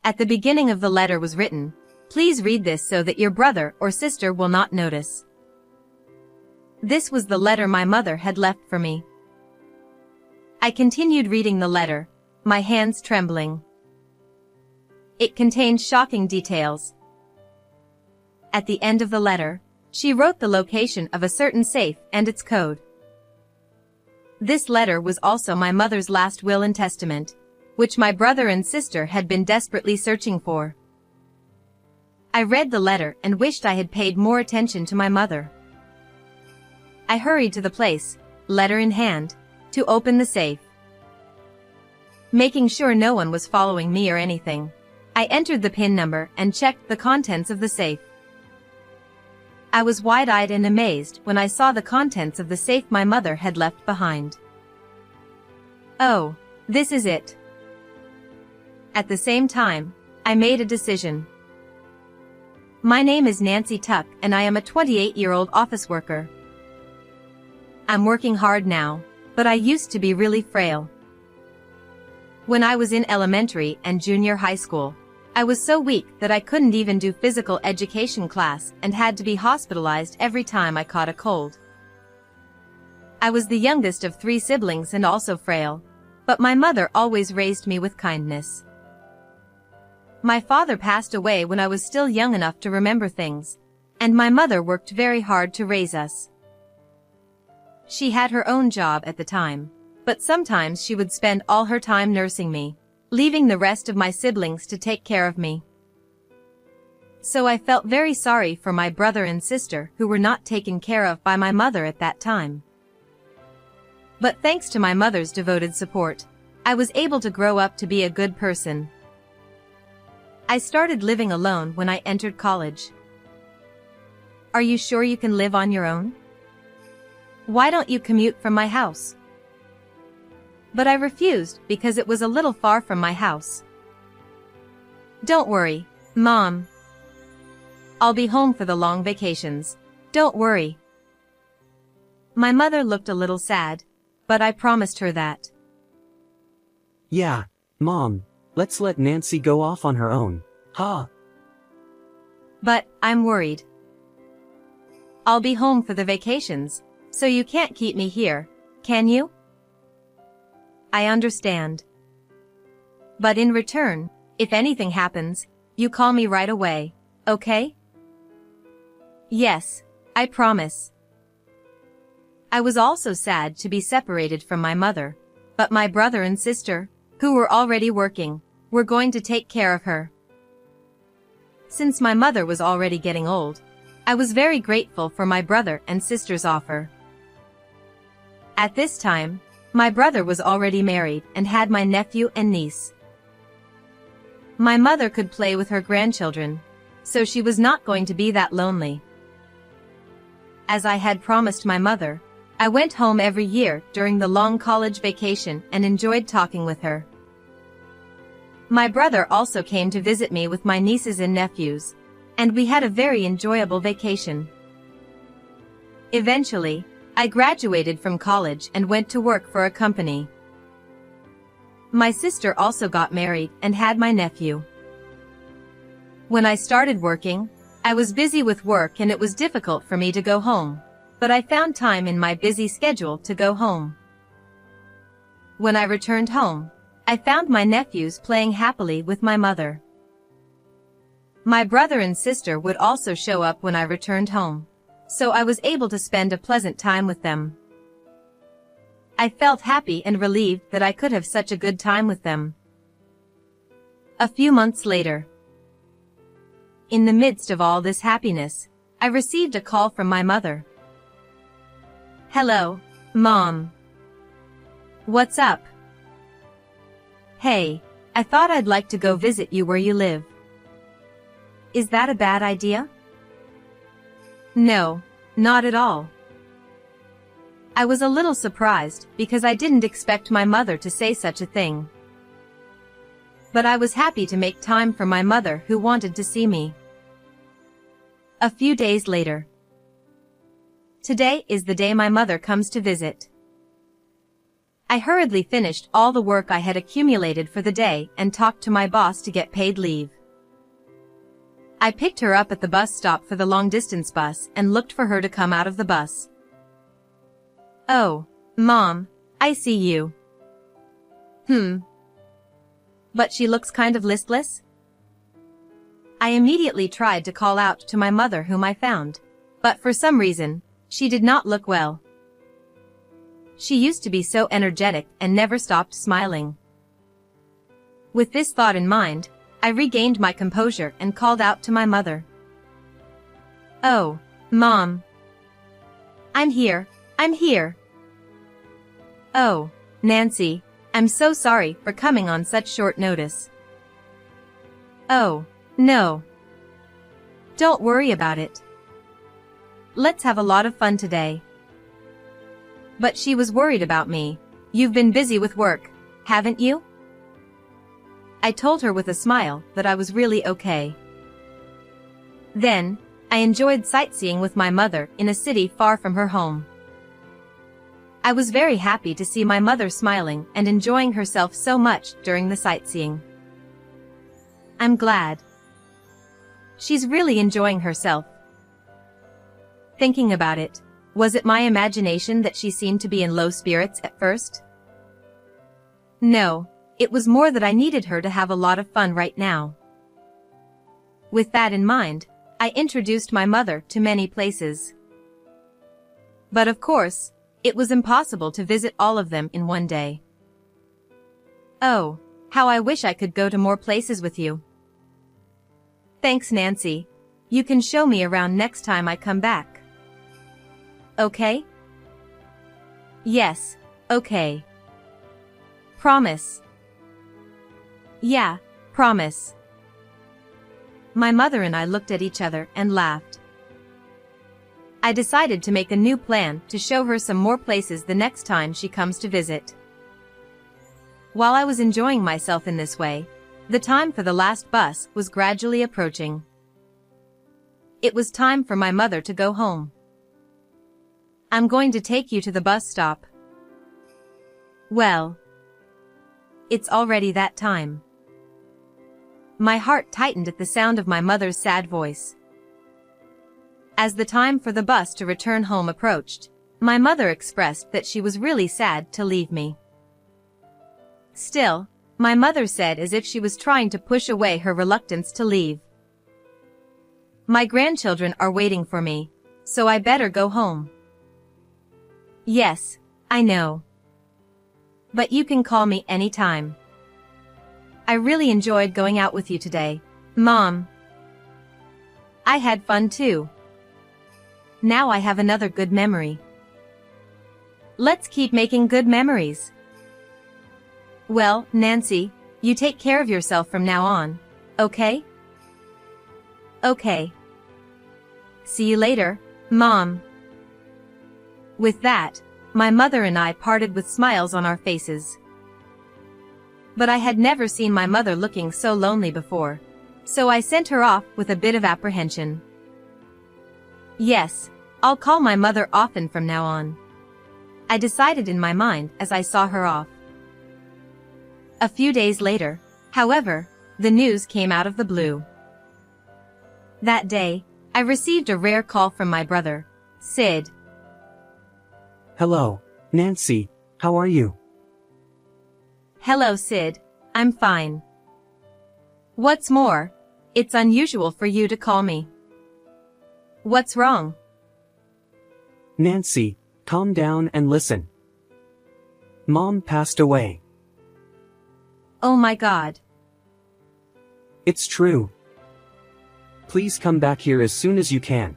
At the beginning of the letter was written, "Please read this so that your brother or sister will not notice." This was the letter my mother had left for me. I continued reading the letter, my hands trembling. It contained shocking details. At the end of the letter, she wrote the location of a certain safe and its code. This letter was also my mother's last will and testament, which my brother and sister had been desperately searching for. I read the letter and wished I had paid more attention to my mother. I hurried to the place, letter in hand, to open the safe. Making sure no one was following me or anything, I entered the PIN number and checked the contents of the safe. I was wide-eyed and amazed when I saw the contents of the safe my mother had left behind. Oh, this is it. At the same time, I made a decision. My name is Nancy Tuck and I am a 28-year-old office worker. I'm working hard now, but I used to be really frail. When I was in elementary and junior high school, I was so weak that I couldn't even do physical education class and had to be hospitalized every time I caught a cold. I was the youngest of 3 siblings and also frail, but my mother always raised me with kindness. My father passed away when I was still young enough to remember things, and my mother worked very hard to raise us. She had her own job at the time, but sometimes she would spend all her time nursing me, leaving the rest of my siblings to take care of me. So I felt very sorry for my brother and sister who were not taken care of by my mother at that time. But thanks to my mother's devoted support, I was able to grow up to be a good person. I started living alone when I entered college. Are you sure you can live on your own? Why don't you commute from my house? But I refused because it was a little far from my house. Don't worry, Mom. I'll be home for the long vacations. Don't worry. My mother looked a little sad, but I promised her that. Yeah, Mom, let's let Nancy go off on her own, huh? But I'm worried. I'll be home for the vacations, so you can't keep me here, can you? I understand. But in return, if anything happens, you call me right away, okay? Yes, I promise. I was also sad to be separated from my mother, but my brother and sister, who were already working, were going to take care of her. Since my mother was already getting old, I was very grateful for my brother and sister's offer. At this time, my brother was already married and had my nephew and niece. My mother could play with her grandchildren, so she was not going to be that lonely. As I had promised my mother, I went home every year during the long college vacation and enjoyed talking with her. My brother also came to visit me with my nieces and nephews, and we had a very enjoyable vacation. Eventually, I graduated from college and went to work for a company. My sister also got married and had my nephew. When I started working, I was busy with work and it was difficult for me to go home, but I found time in my busy schedule to go home. When I returned home, I found my nephews playing happily with my mother. My brother and sister would also show up when I returned home, so I was able to spend a pleasant time with them. I felt happy and relieved that I could have such a good time with them. A few months later, in the midst of all this happiness, I received a call from my mother. Hello, Mom. What's up? Hey, I thought I'd like to go visit you where you live. Is that a bad idea? No, not at all. I was a little surprised because I didn't expect my mother to say such a thing. But I was happy to make time for my mother who wanted to see me. A few days later. Today is the day my mother comes to visit. I hurriedly finished all the work I had accumulated for the day and talked to my boss to get paid leave. I picked her up at the bus stop for the long-distance bus and looked for her to come out of the bus. "Oh, Mom, I see you." But she looks kind of listless? I immediately tried to call out to my mother, whom I found, but for some reason, she did not look well. She used to be so energetic and never stopped smiling. With this thought in mind, I regained my composure and called out to my mother. "Oh, Mom. I'm here, I'm here." "Oh, Nancy, I'm so sorry for coming on such short notice." "Oh, no. Don't worry about it. Let's have a lot of fun today." But she was worried about me. "You've been busy with work, haven't you?" I told her with a smile that I was really okay. Then, I enjoyed sightseeing with my mother in a city far from her home. I was very happy to see my mother smiling and enjoying herself so much during the sightseeing. I'm glad. She's really enjoying herself. Thinking about it, was it my imagination that she seemed to be in low spirits at first? No, it was more that I needed her to have a lot of fun right now. With that in mind, I introduced my mother to many places. But of course, it was impossible to visit all of them in one day. "Oh, how I wish I could go to more places with you." "Thanks, Nancy. You can show me around next time I come back." "Okay?" "Yes, okay." "Promise?" "Yeah, promise." My mother and I looked at each other and laughed. I decided to make a new plan to show her some more places the next time she comes to visit. While I was enjoying myself in this way, the time for the last bus was gradually approaching. It was time for my mother to go home. "I'm going to take you to the bus stop." Well, it's already that time. My heart tightened at the sound of my mother's sad voice. As the time for the bus to return home approached, my mother expressed that she was really sad to leave me. Still, my mother said, as if she was trying to push away her reluctance to leave, "My grandchildren are waiting for me, so I better go home." "Yes, I know. But you can call me anytime. I really enjoyed going out with you today, Mom." "I had fun too. Now I have another good memory. Let's keep making good memories." "Well, Nancy, you take care of yourself from now on, okay?" "Okay. See you later, Mom." With that, my mother and I parted with smiles on our faces. But I had never seen my mother looking so lonely before, so I sent her off with a bit of apprehension. Yes, I'll call my mother often from now on, I decided in my mind as I saw her off. A few days later, however, the news came out of the blue. That day, I received a rare call from my brother, Sid. "Hello, Nancy, how are you?" "Hello, Sid, I'm fine. What's more, it's unusual for you to call me. What's wrong?" "Nancy, calm down and listen. Mom passed away." "Oh my God." "It's true. Please come back here as soon as you can."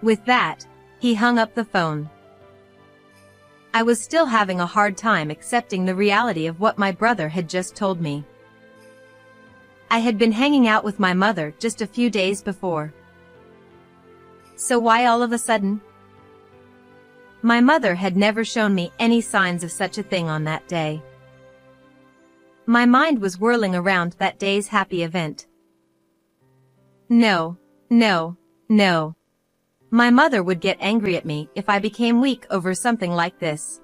With that, he hung up the phone. I was still having a hard time accepting the reality of what my brother had just told me. I had been hanging out with my mother just a few days before. So why all of a sudden? My mother had never shown me any signs of such a thing on that day. My mind was whirling around that day's happy event. No, no, no. My mother would get angry at me if I became weak over something like this.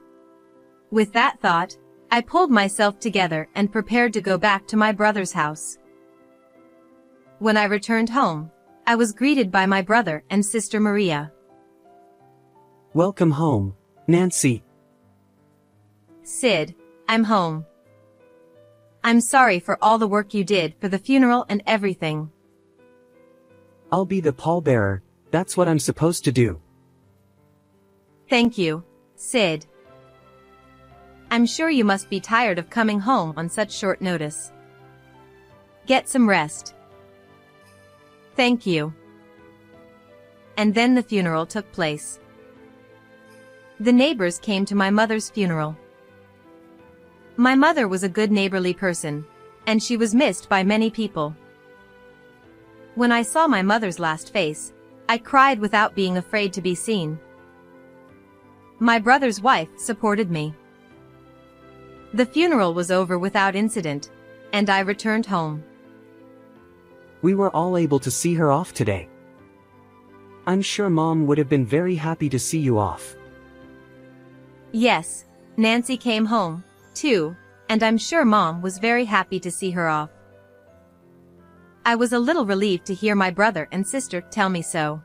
With that thought, I pulled myself together and prepared to go back to my brother's house. When I returned home, I was greeted by my brother and sister Maria. Welcome home, Nancy. Sid, I'm home. I'm sorry for all the work you did for the funeral and everything. I'll be the pallbearer, that's what I'm supposed to do. Thank you, Sid. I'm sure you must be tired of coming home on such short notice. Get some rest. Thank you. And then the funeral took place. The neighbors came to my mother's funeral. My mother was a good neighborly person, and she was missed by many people. When I saw my mother's last face, I cried without being afraid to be seen. My brother's wife supported me. The funeral was over without incident, and I returned home. We were all able to see her off today. I'm sure Mom would have been very happy to see you off. Yes, Nancy came home, too, and I'm sure Mom was very happy to see her off. I was a little relieved to hear my brother and sister tell me so.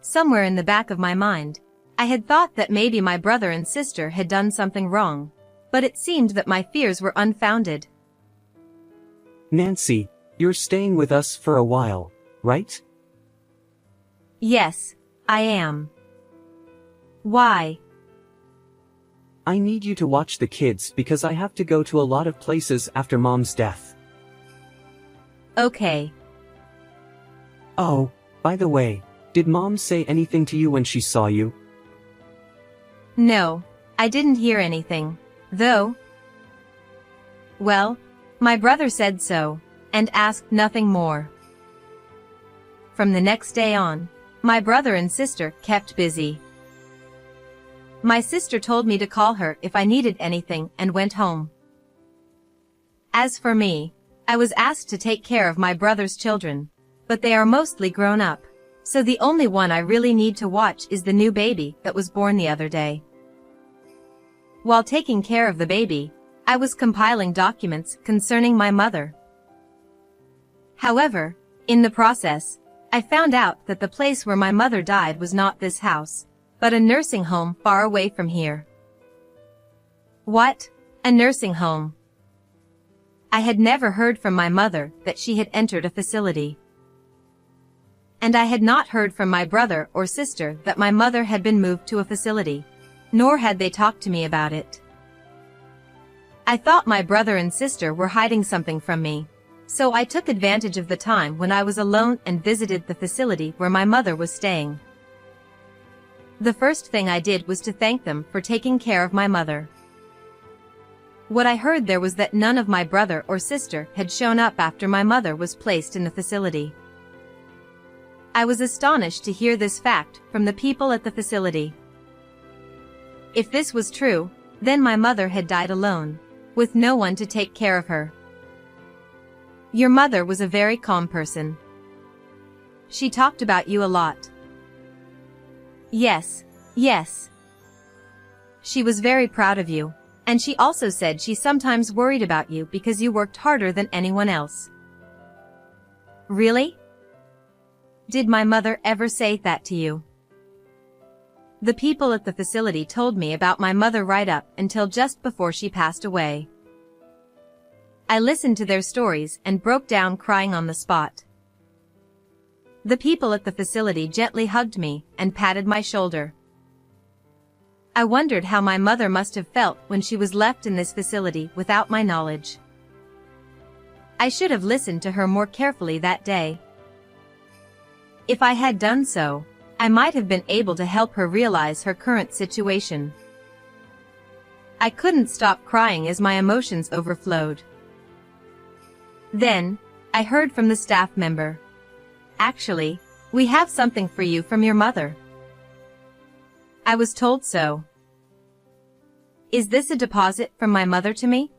Somewhere in the back of my mind, I had thought that maybe my brother and sister had done something wrong, but it seemed that my fears were unfounded. Nancy, you're staying with us for a while, right? Yes, I am. Why? I need you to watch the kids because I have to go to a lot of places after Mom's death. Okay. Oh, by the way, did Mom say anything to you when she saw you? No, I didn't hear anything, though. Well, my brother said so, and asked nothing more. From the next day on, my brother and sister kept busy. My sister told me to call her if I needed anything and went home. As for me, I was asked to take care of my brother's children, but they are mostly grown up, so the only one I really need to watch is the new baby that was born the other day. While taking care of the baby, I was compiling documents concerning my mother. However, in the process, I found out that the place where my mother died was not this house, but a nursing home far away from here. What? A nursing home? I had never heard from my mother that she had entered a facility. And I had not heard from my brother or sister that my mother had been moved to a facility, nor had they talked to me about it. I thought my brother and sister were hiding something from me, so I took advantage of the time when I was alone and visited the facility where my mother was staying. The first thing I did was to thank them for taking care of my mother. What I heard there was that none of my brother or sister had shown up after my mother was placed in the facility. I was astonished to hear this fact from the people at the facility. If this was true, then my mother had died alone, with no one to take care of her. Your mother was a very calm person. She talked about you a lot. Yes, yes. She was very proud of you, and she also said she sometimes worried about you because you worked harder than anyone else. Really? Did my mother ever say that to you? The people at the facility told me about my mother right up until just before she passed away. I listened to their stories and broke down crying on the spot. The people at the facility gently hugged me and patted my shoulder. I wondered how my mother must have felt when she was left in this facility without my knowledge. I should have listened to her more carefully that day. If I had done so, I might have been able to help her realize her current situation. I couldn't stop crying as my emotions overflowed. Then, I heard from the staff member. Actually, we have something for you from your mother. I was told so. Is this a deposit from my mother to me?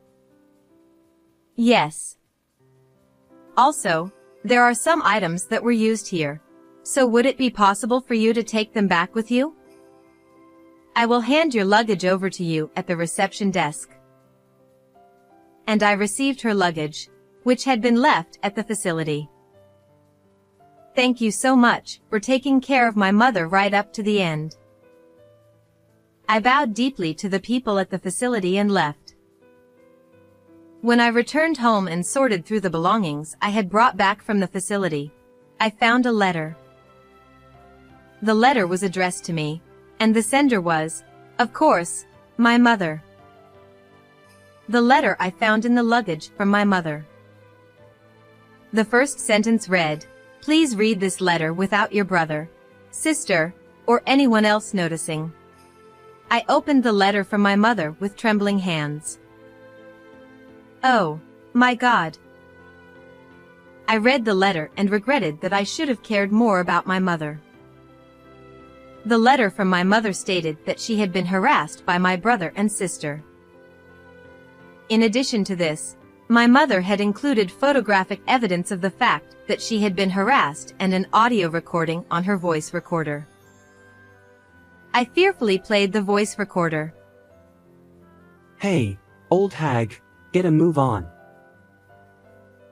Yes. Also, there are some items that were used here. So would it be possible for you to take them back with you? I will hand your luggage over to you at the reception desk. And I received her luggage, which had been left at the facility. Thank you so much for taking care of my mother right up to the end. I bowed deeply to the people at the facility and left. When I returned home and sorted through the belongings I had brought back from the facility, I found a letter. The letter was addressed to me, and the sender was, of course, my mother. The letter I found in the luggage from my mother. The first sentence read, "Please read this letter without your brother, sister, or anyone else noticing." I opened the letter from my mother with trembling hands. Oh, my God. I read the letter and regretted that I should have cared more about my mother. The letter from my mother stated that she had been harassed by my brother and sister. In addition to this, my mother had included photographic evidence of the fact that she had been harassed and an audio recording on her voice recorder. I fearfully played the voice recorder. Hey, old hag, get a move on.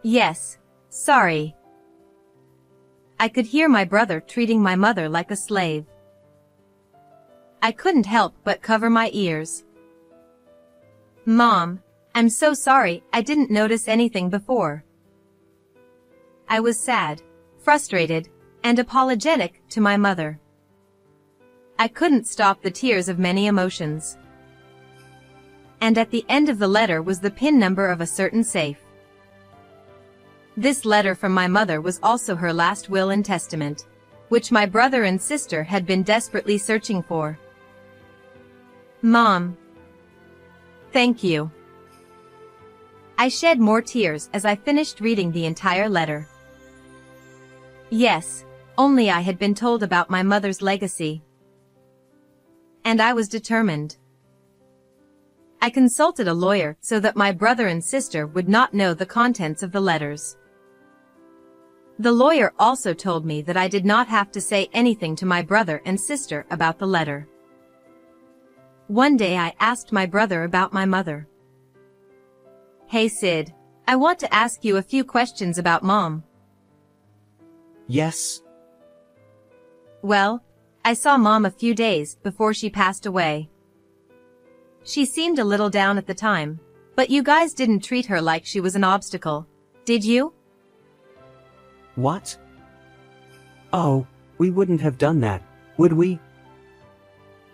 Yes, sorry. I could hear my brother treating my mother like a slave. I couldn't help but cover my ears. Mom, I'm so sorry, I didn't notice anything before. I was sad, frustrated, and apologetic to my mother. I couldn't stop the tears of many emotions. And at the end of the letter was the PIN number of a certain safe. This letter from my mother was also her last will and testament, which my brother and sister had been desperately searching for. Mom. Thank you. I shed more tears as I finished reading the entire letter. Yes, only I had been told about my mother's legacy. And I was determined. I consulted a lawyer so that my brother and sister would not know the contents of the letters. The lawyer also told me that I did not have to say anything to my brother and sister about the letter. One day I asked my brother about my mother. Hey Sid, I want to ask you a few questions about Mom. Yes. Well, I saw Mom a few days before she passed away. She seemed a little down at the time, but you guys didn't treat her like she was an obstacle, did you? What? Oh, we wouldn't have done that, would we?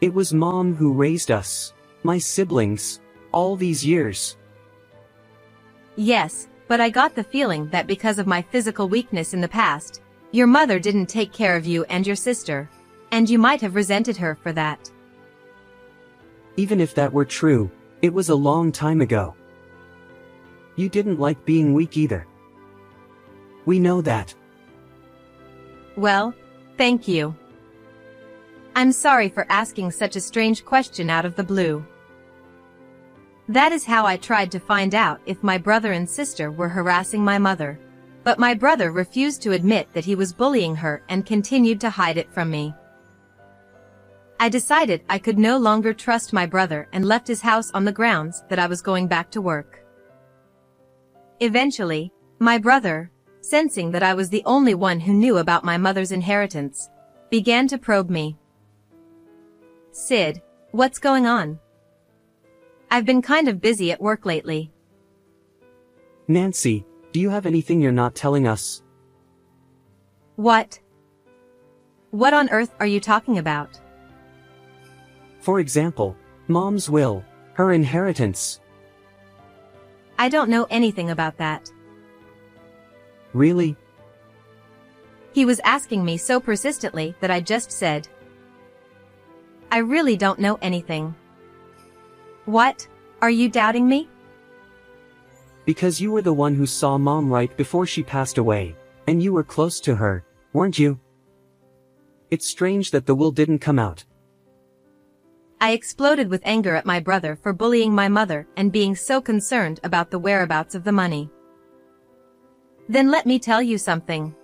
It was Mom who raised us, my siblings, all these years. Yes, but I got the feeling that because of my physical weakness in the past, your mother didn't take care of you and your sister, and you might have resented her for that. Even if that were true, it was a long time ago. You didn't like being weak either. We know that. Well, thank you. I'm sorry for asking such a strange question out of the blue. That is how I tried to find out if my brother and sister were harassing my mother, but my brother refused to admit that he was bullying her and continued to hide it from me. I decided I could no longer trust my brother and left his house on the grounds that I was going back to work. Eventually, my brother, sensing that I was the only one who knew about my mother's inheritance, began to probe me. Sid, what's going on? I've been kind of busy at work lately. Nancy, do you have anything you're not telling us? What? What on earth are you talking about? For example, Mom's will, her inheritance. I don't know anything about that. Really? He was asking me so persistently that I just said, I really don't know anything. What? Are you doubting me? Because you were the one who saw Mom right before she passed away, and you were close to her, weren't you? It's strange that the will didn't come out. I exploded with anger at my brother for bullying my mother and being so concerned about the whereabouts of the money. Then let me tell you something.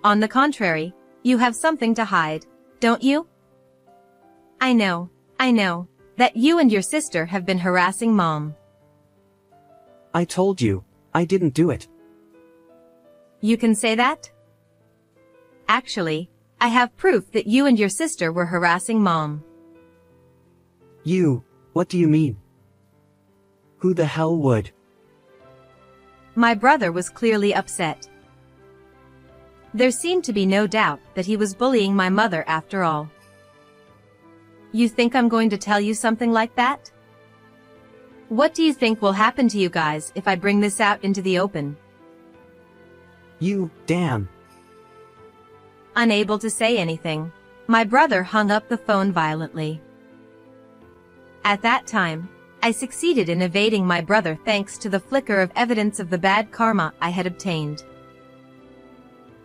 On the contrary, you have something to hide, don't you? I know, that you and your sister have been harassing Mom. I told you, I didn't do it. You can say that? Actually, I have proof that you and your sister were harassing Mom. You, what do you mean? Who the hell would? My brother was clearly upset. There seemed to be no doubt that he was bullying my mother after all. You think I'm going to tell you something like that? What do you think will happen to you guys if I bring this out into the open? You, damn. Unable to say anything, my brother hung up the phone violently. At that time, I succeeded in evading my brother thanks to the flicker of evidence of the bad karma I had obtained.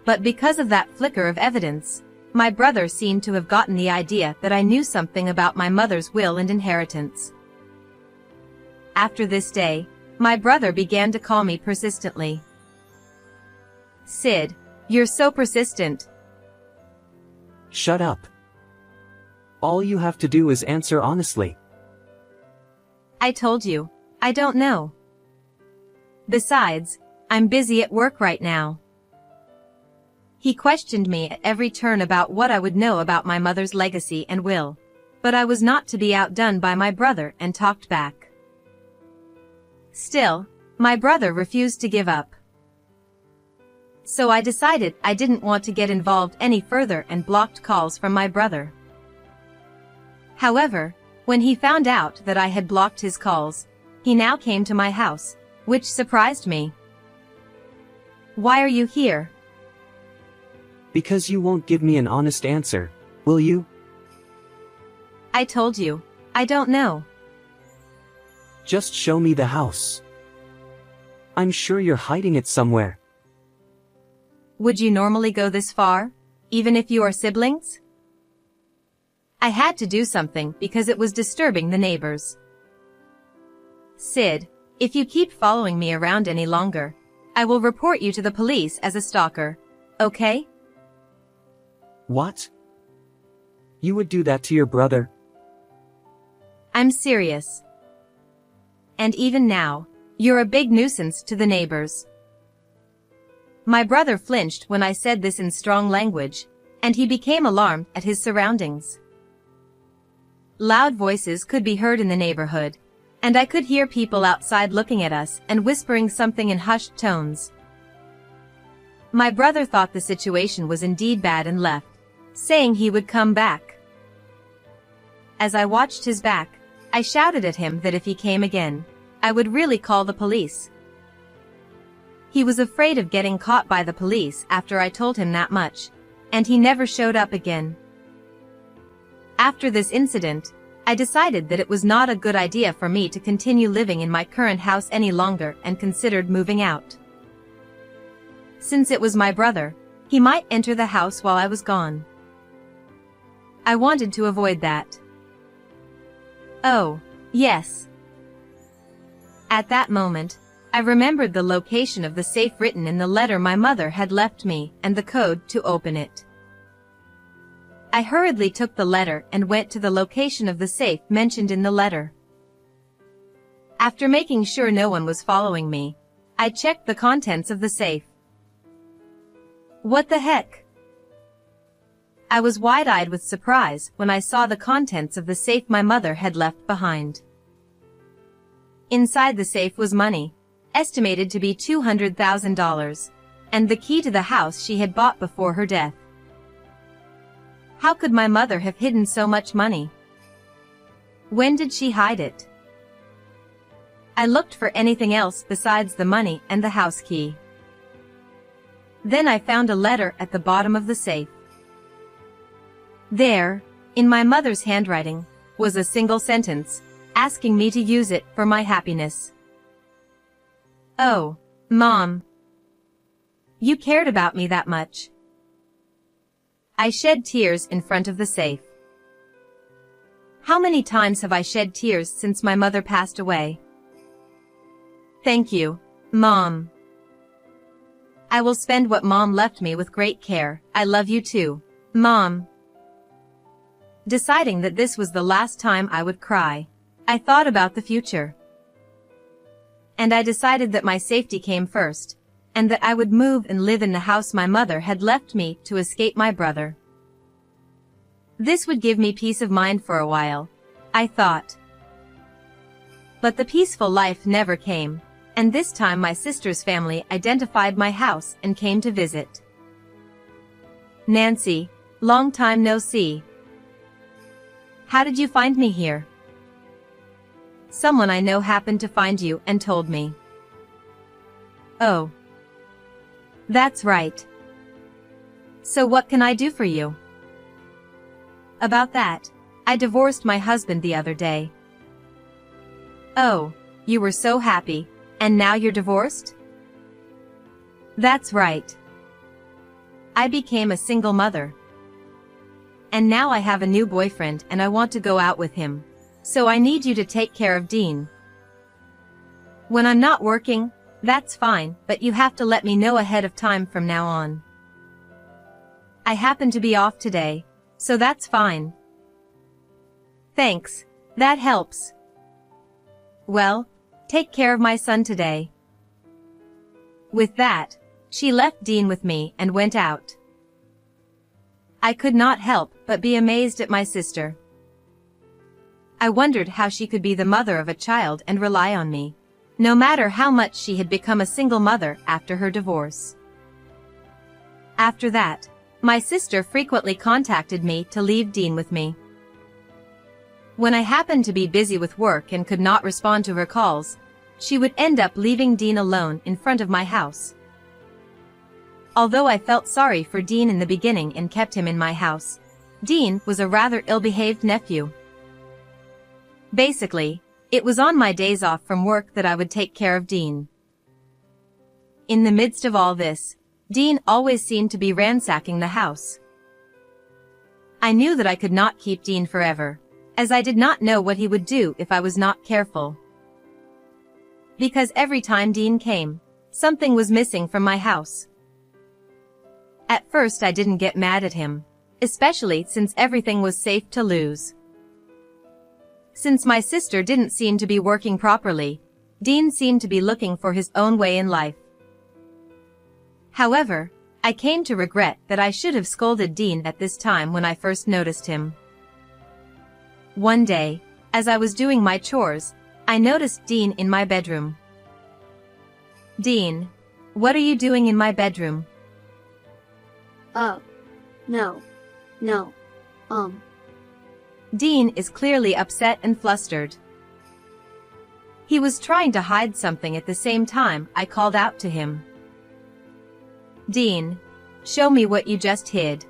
But because of that flicker of evidence, my brother seemed to have gotten the idea that I knew something about my mother's will and inheritance. After this day, my brother began to call me persistently. Sid, you're so persistent. Shut up. All you have to do is answer honestly. I told you, I don't know. Besides, I'm busy at work right now. He questioned me at every turn about what I would know about my mother's legacy and will, but I was not to be outdone by my brother and talked back. Still, my brother refused to give up. So I decided I didn't want to get involved any further and blocked calls from my brother. However, when he found out that I had blocked his calls, he now came to my house, which surprised me. Why are you here? Because you won't give me an honest answer, will you? I told you, I don't know. Just show me the house. I'm sure you're hiding it somewhere. Would you normally go this far, even if you are siblings? I had to do something because it was disturbing the neighbors. Sid, if you keep following me around any longer, I will report you to the police as a stalker, okay? What? You would do that to your brother? I'm serious. And even now, you're a big nuisance to the neighbors. My brother flinched when I said this in strong language, and he became alarmed at his surroundings. Loud voices could be heard in the neighborhood, and I could hear people outside looking at us and whispering something in hushed tones. My brother thought the situation was indeed bad and left, saying he would come back. As I watched his back, I shouted at him that if he came again, I would really call the police. He was afraid of getting caught by the police after I told him that much, and he never showed up again. After this incident, I decided that it was not a good idea for me to continue living in my current house any longer and considered moving out. Since it was my brother, he might enter the house while I was gone. I wanted to avoid that. Oh, yes. At that moment, I remembered the location of the safe written in the letter my mother had left me and the code to open it. I hurriedly took the letter and went to the location of the safe mentioned in the letter. After making sure no one was following me, I checked the contents of the safe. What the heck? I was wide-eyed with surprise when I saw the contents of the safe my mother had left behind. Inside the safe was money, estimated to be $200,000, and the key to the house she had bought before her death. How could my mother have hidden so much money? When did she hide it? I looked for anything else besides the money and the house key. Then I found a letter at the bottom of the safe. There, in my mother's handwriting, was a single sentence, asking me to use it for my happiness. Oh, Mom. You cared about me that much. I shed tears in front of the safe. How many times have I shed tears since my mother passed away? Thank you, Mom. I will spend what Mom left me with great care. I love you too, Mom. Deciding that this was the last time I would cry, I thought about the future. And I decided that my safety came first, and that I would move and live in the house my mother had left me to escape my brother. This would give me peace of mind for a while, I thought. But the peaceful life never came, and this time my sister's family identified my house and came to visit. Nancy, long time no see. How did you find me here? Someone I know happened to find you and told me. Oh. That's right. So what can I do for you? About that, I divorced my husband the other day. Oh, you were so happy, and now you're divorced? That's right. I became a single mother. And now I have a new boyfriend and I want to go out with him. So I need you to take care of Dean. When I'm not working, that's fine, but you have to let me know ahead of time from now on. I happen to be off today, so that's fine. Thanks, that helps. Well, take care of my son today. With that, she left Dean with me and went out. I could not help but be amazed at my sister. I wondered how she could be the mother of a child and rely on me, no matter how much she had become a single mother after her divorce. After that, my sister frequently contacted me to leave Dean with me. When I happened to be busy with work and could not respond to her calls, she would end up leaving Dean alone in front of my house. Although I felt sorry for Dean in the beginning and kept him in my house, Dean was a rather ill-behaved nephew. Basically, it was on my days off from work that I would take care of Dean. In the midst of all this, Dean always seemed to be ransacking the house. I knew that I could not keep Dean forever, as I did not know what he would do if I was not careful. Because every time Dean came, something was missing from my house. At first I didn't get mad at him, especially since everything was safe to lose. Since my sister didn't seem to be working properly, Dean seemed to be looking for his own way in life. However, I came to regret that I should have scolded Dean at this time when I first noticed him. One day, as I was doing my chores, I noticed Dean in my bedroom. Dean, what are you doing in my bedroom? Oh. No. Dean is clearly upset and flustered. He was trying to hide something at the same time I called out to him. Dean, show me what you just hid.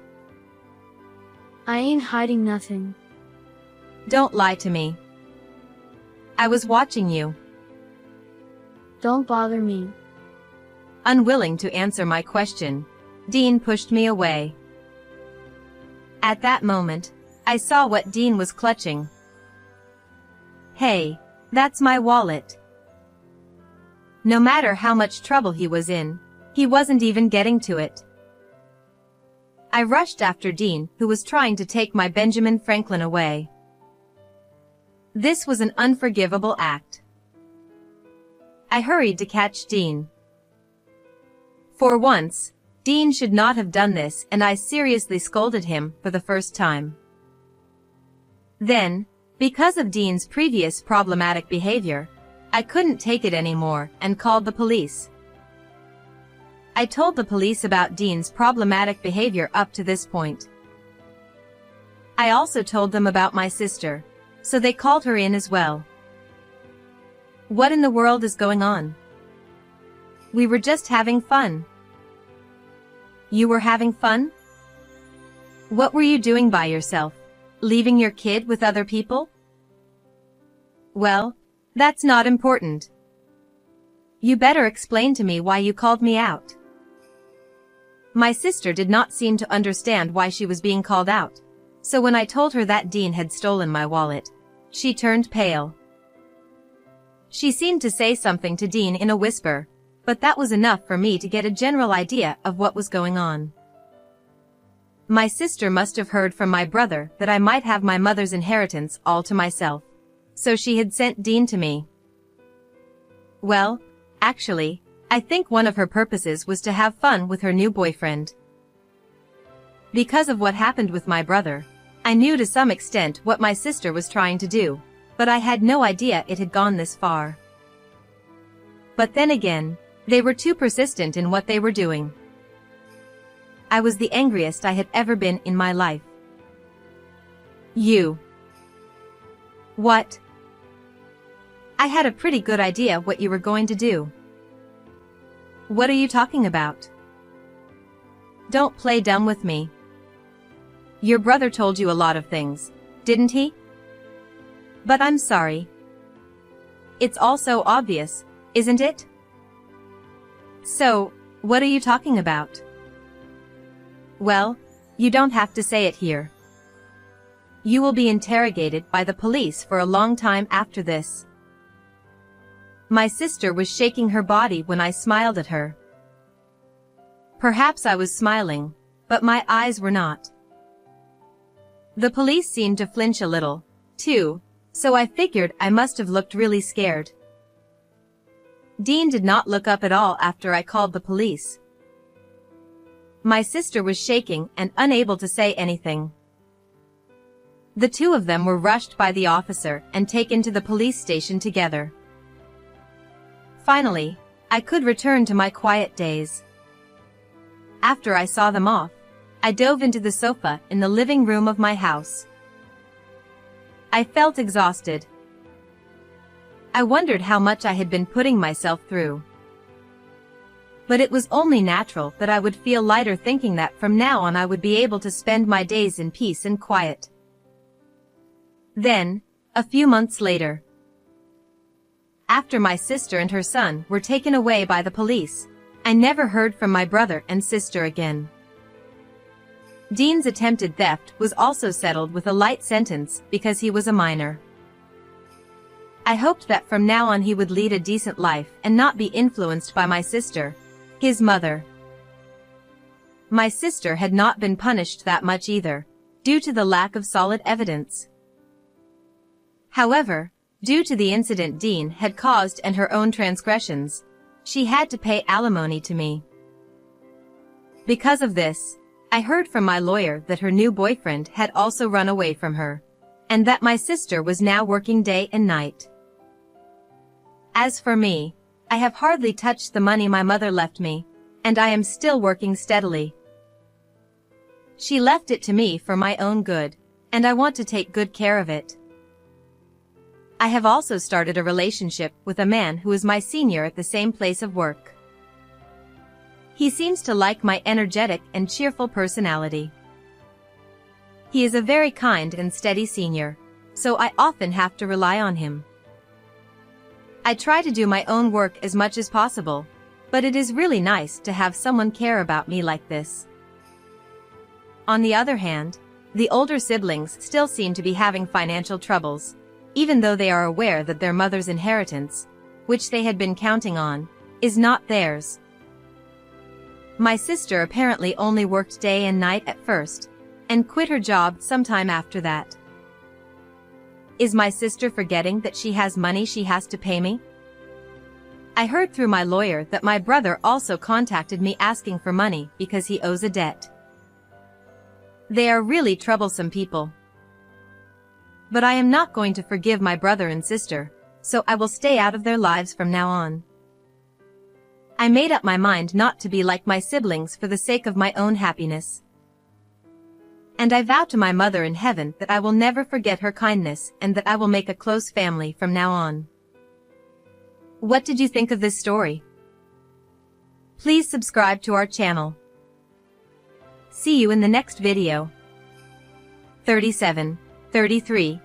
I ain't hiding nothing. Don't lie to me. I was watching you. Don't bother me. Unwilling to answer my question, Dean pushed me away. At that moment, I saw what Dean was clutching. Hey, that's my wallet. No matter how much trouble he was in, he wasn't even getting to it. I rushed after Dean, who was trying to take my Benjamin Franklin away. This was an unforgivable act. I hurried to catch Dean. For once, Dean should not have done this, and I seriously scolded him for the first time. Then, because of Dean's previous problematic behavior, I couldn't take it anymore and called the police. I told the police about Dean's problematic behavior up to this point. I also told them about my sister, so they called her in as well. What in the world is going on? We were just having fun. You were having fun? What were you doing by yourself? Leaving your kid with other people? Well, that's not important. You better explain to me why you called me out. My sister did not seem to understand why she was being called out, so when I told her that Dean had stolen my wallet, she turned pale. She seemed to say something to Dean in a whisper, but that was enough for me to get a general idea of what was going on. My sister must have heard from my brother that I might have my mother's inheritance all to myself. So she had sent Dean to me. Well, actually, I think one of her purposes was to have fun with her new boyfriend. Because of what happened with my brother, I knew to some extent what my sister was trying to do, but I had no idea it had gone this far. But then again, they were too persistent in what they were doing. I was the angriest I had ever been in my life. You. What? I had a pretty good idea what you were going to do. What are you talking about? Don't play dumb with me. Your brother told you a lot of things, didn't he? But I'm sorry. It's all so obvious, isn't it? So, what are you talking about? Well, you don't have to say it here. You will be interrogated by the police for a long time after this. My sister was shaking her body when I smiled at her. Perhaps I was smiling, but my eyes were not. The police seemed to flinch a little, too, so I figured I must have looked really scared. Dean did not look up at all after I called the police. My sister was shaking and unable to say anything. The two of them were rushed by the officer and taken to the police station together. Finally, I could return to my quiet days. After I saw them off, I dove into the sofa in the living room of my house. I felt exhausted. I wondered how much I had been putting myself through. But it was only natural that I would feel lighter thinking that from now on I would be able to spend my days in peace and quiet. Then, a few months later, after my sister and her son were taken away by the police, I never heard from my brother and sister again. Dean's attempted theft was also settled with a light sentence because he was a minor. I hoped that from now on he would lead a decent life and not be influenced by my sister, his mother. My sister had not been punished that much either, due to the lack of solid evidence. However, due to the incident Dean had caused and her own transgressions, she had to pay alimony to me. Because of this, I heard from my lawyer that her new boyfriend had also run away from her, and that my sister was now working day and night. As for me, I have hardly touched the money my mother left me, and I am still working steadily. She left it to me for my own good, and I want to take good care of it. I have also started a relationship with a man who is my senior at the same place of work. He seems to like my energetic and cheerful personality. He is a very kind and steady senior, so I often have to rely on him. I try to do my own work as much as possible, but it is really nice to have someone care about me like this. On the other hand, the older siblings still seem to be having financial troubles, even though they are aware that their mother's inheritance, which they had been counting on, is not theirs. My sister apparently only worked day and night at first, and quit her job sometime after that. Is my sister forgetting that she has money she has to pay me? I heard through my lawyer that my brother also contacted me asking for money because he owes a debt. They are really troublesome people. But I am not going to forgive my brother and sister, so I will stay out of their lives from now on. I made up my mind not to be like my siblings for the sake of my own happiness. And I vow to my mother in heaven that I will never forget her kindness and that I will make a close family from now on. What did you think of this story? Please subscribe to our channel. See you in the next video. 37, 33.